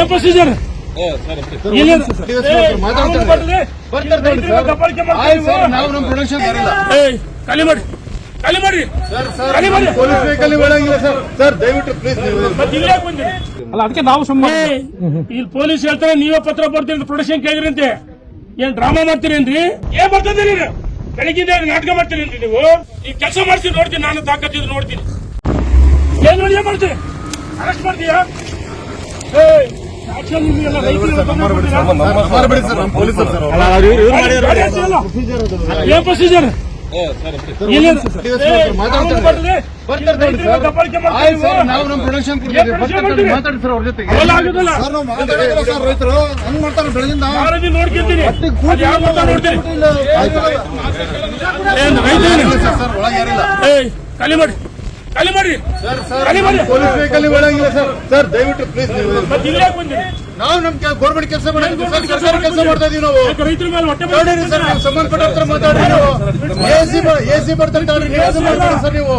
Procedure ಖಾಲಿ ಮಾಡಿ ಖಾಲಿ ಮಾಡಿ ಪೊಲೀಸ್ ವೆಹಿಕಲ್ ಒಳಗಿಲ್ಲ ಸರ್ ದಯವಿಟ್ಟು ಪ್ಲೀಸ್ ಅಲ್ಲ ಅದಕ್ಕೆ ನಾವು ಸುಮ್ಮನೆ ಇಲ್ಲಿ ಪೊಲೀಸ್ ಹೇಳ್ತಾರೆ ನೀವೇ ಪತ್ರ ಬರ್ತೀರಿ ಪ್ರೊಡಕ್ಷನ್ ಕೇಳಿದ್ರಂತೆ ಏನ್ ಡ್ರಾಮಾ ಮಾಡ್ತೀರೇನ್ರಿ ಏನ್ ಬರ್ತದೆ ಬೆಳಗಿಂದ ನಾಟಕ ಮಾಡ್ತೀರೇನ್ರಿ ನೀವು ಈ ಕೆಲಸ ಮಾಡ್ತೀನಿ ನೋಡ್ತೀನಿ ನಾನು ತಾಕತ್ತಿದ್ದು ನೋಡ್ತೀನಿ ಏನ್ ನೋಡಿ ಏನ್ ಮಾಡ್ತೀನಿ ಅರೆಸ್ಟ್ ಮಾಡ್ತೀಯಾ ಏನ್ ಪ್ರೊಸೀಜರ್ ನಾವು ನಮ್ಮ ಪ್ರೊಡಕ್ಷನ್ ಮಾತಾಡಿ ಸರ್ ಅವ್ರ ಜೊತೆಗೆ ನೋಡ್ಕೊಂತೀನಿ ಖಾಲಿ ಮಾಡಿ ಖಾಲಿ ಮಾಡಿ ಪೊಲೀಸ್ ವೆಹಿಕಲ್ ಒಳಗಿಲ್ಲ ಸರ್ ದಯವಿಟ್ಟು ಪ್ಲೀಸ್ ನಾವು ನಮ್ ಗೌರ್ಮೆಂಟ್ ಕೆಲಸ ಸರ್ಕಾರ ಕೆಲಸ ಮಾಡ್ತಾ ಇದೀವಿ ನಾವು ರೈತರ ಮೇಲೆ ಹೊಟ್ಟೆ ಸರ್ ಸಂಬಂಧಪಟ್ಟ ಹತ್ರ ಮಾತಾಡಿ ಎಸಿ ಬರ್ತಾರೆ ಸರ್ ನೀವು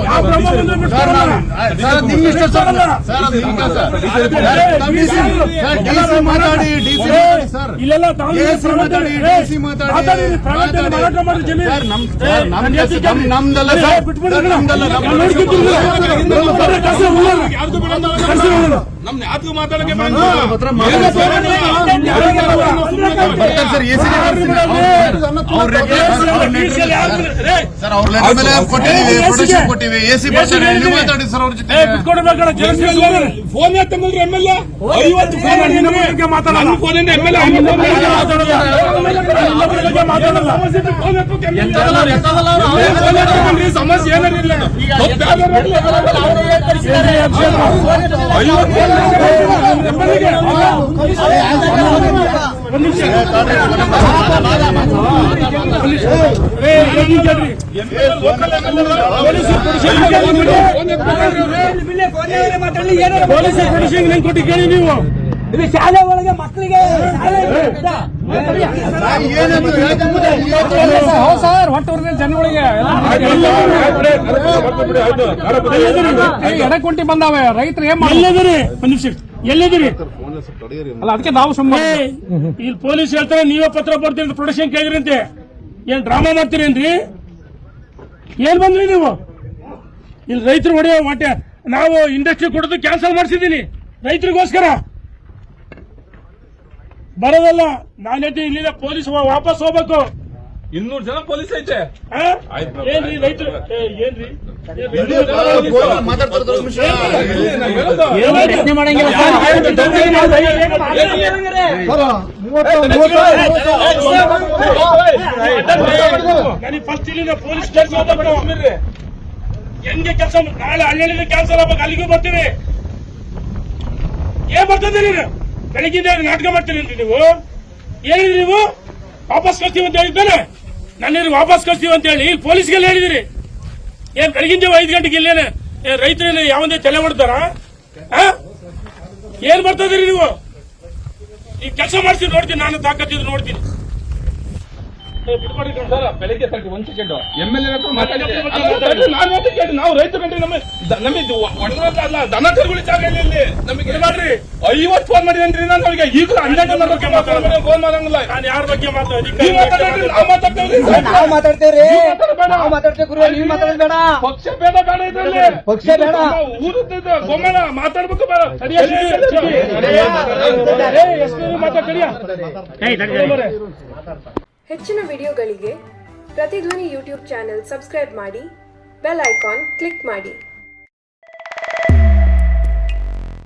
ನಿಮ್ಗೆ ಇಷ್ಟ ಸರ್ ಮಾತಾಡಿ ಡಿಸಿ ಸರ್ ಇಲ್ಲೆಲ್ಲ ಡಿಸಿ ಮಾತಾಡಿ ನಮ್ದಲ್ಲ ಸರ್ ನಮ್ದಲ್ಲ ನಮ್ ಯಾವ್ದು ಮಾತಾಡಕ್ಕೆ ಸರ್ ಎಸಿ ಸರ್ ಅವ್ರ ಮೇಲೆ ಪ್ರೊಡಕ್ಷನ್ ಕೊಟ್ಟಿವಿ ಎಸಿ ಬರ್ತಾರೆ ನೀವು ಮಾತಾಡಿ ಸರ್ ಅವ್ರ ಜೊತೆ ಫೋನ್ ತಗೊಂಡ್ರೆ MLA 50 ಫೋನ್ ಮಾತಾಡಲ್ಲ ಫೋನಿಂದ MLA ಸಮಸ್ಯೆ ಏನಿಲ್ಲ ಕೊಟ್ಟು ಕೇಳಿ ನೀವು ಇಲ್ಲಿ ಶಾಲೆ ಒಳಗೆ ಮಕ್ಕಳಿಗೆ ಸರ್ ಹೊಟ್ಟೆ ಜನಗಳಿಗೆ ಎಡಕುಂಟಿ ಬಂದಾವೆ ರೈತರು ಏನ್ ಎಲ್ಲದಿರಿ ಒಂದ್ ನಿಮಿಷ ಎಲ್ಲಿದಿರಿ ಅಲ್ಲ ಅದಕ್ಕೆ ನಾವು ಸುಮ್ಮನೆ ಇಲ್ಲಿ ಪೊಲೀಸ್ ಹೇಳ್ತಾರೆ ನೀವೇ ಪತ್ರ ಬರ್ತೀರಿ ಪ್ರೊಡಕ್ಷನ್ ಕೇಳಿದ್ರಂತೆ ಏನ್ ಡ್ರಾಮಾ ಮಾಡ್ತೀರೇನ್ರಿ ಏನ್ ಬಂದ್ರಿ ನೀವು ಇಲ್ಲಿ ರೈತರು ಹೊಡೆಯೋ ಹೊಟ್ಟೆ ನಾವು ಇಂಡಸ್ಟ್ರಿ ಕೊಡೋದು ಕ್ಯಾನ್ಸಲ್ ಮಾಡಿಸಿದೀನಿ ರೈತರಿಗೋಸ್ಕರ ಬರೋದಲ್ಲ ನಾನೈತಿ ಇಲ್ಲಿಂದ ಪೊಲೀಸ್ ವಾಪಸ್ ಹೋಗ್ಬೇಕು 200 ಜನ ಪೊಲೀಸ್ ಐತೆ ಏನ್ರಿ ರೈತರು ಏನ್ರಿ ಪ್ರಶ್ನೆ ಮಾಡಂಗಿಲ್ಲ ಫಸ್ಟ್ ಇಲ್ಲಿಂದ ಪೊಲೀಸ್ ಕೆಲಸ ಹೆಂಗೆ ಕೆಲಸ ನಾಳೆ ಹಳ್ಳಿಯಿಂದ ಕ್ಯಾನ್ಸಲ್ ಆಗ್ಬೇಕು ಅಲ್ಲಿಗೂ ಬರ್ತೀವಿ ಏನ್ ಬರ್ತದೆ ಬೆಳಗಿಂದ ನಾಟಕ ಮಾಡ್ತೀರೇನ್ರಿ ನೀವು ಹೇಳಿದ್ರಿ ನೀವು ವಾಪಸ್ ಕಳ್ಸ್ತೀವಿ ಅಂತ ಹೇಳಿದ್ದಾನೆ ನನ್ನ ವಾಪಸ್ ಕಳ್ಸ್ತೀವಿ ಅಂತ ಹೇಳಿ ಪೊಲೀಸ್ಗೆಲ್ಲ ಹೇಳಿದಿರಿ ಏನ್ ಬೆಳಗಿನ 5 ಗಂಟೆಗೆ ಇಲ್ಲೇನೆ ರೈತರೇನು ಯಾವಂದೇ ತಲೆ ಮಾಡ್ತಾರ ಏನ್ ಬರ್ತದ್ರಿ ನೀವು ಈ ಕೆಲಸ ಮಾಡ್ತೀನಿ ನೋಡ್ತೀನಿ ನಾನು ತಾಕತ್ತಿದ್ದು ನೋಡ್ತೀನಿ ಬೆಳಿಗ್ಗೆ 1 ಸೆಕೆಂಡ್ MLA ಹತ್ರ ಮಾತಾಡಿದೆ ನಾವು ರೈತ ಕಂಡ್ರಿ ನಮಗೆ ದನ ಕರುಗಳ ಜಾಗ ನಮಗೆ ಮಾಡ್ರಿ 50 ಫೋನ್ ಮಾಡಿದ್ರಿ ನಾನು ಅವ್ರಿಗೆ ಈಗ 12 ಬಗ್ಗೆ ಫೋನ್ ಮಾಡಂಗಿಲ್ಲ ನಾನು ಯಾರ ಬಗ್ಗೆ ನಾವು ಮಾತಾಡ್ತೇವ್ರಿ ನೀವು ಮಾತಾಡೋದು ಬೇಡ ಪಕ್ಷ ಬೇಡ ಬೇಡ ಇದ್ರಲ್ಲಿ ಪಕ್ಷ ಬೇಡ ಊರದ ಬೊಮ್ಮನ ಮಾತಾಡ್ಬೇಕು ಹೆಚ್ಚಿನ ವಿಡಿಯೋಗಳಿಗೆ ಪ್ರತಿಧ್ವನಿ ಯೂಟ್ಯೂಬ್ ಚಾನೆಲ್ ಸಬ್ಸ್ಕ್ರೈಬ್ ಮಾಡಿ ಬೆಲ್ ಐಕಾನ್ ಕ್ಲಿಕ್ ಮಾಡಿ.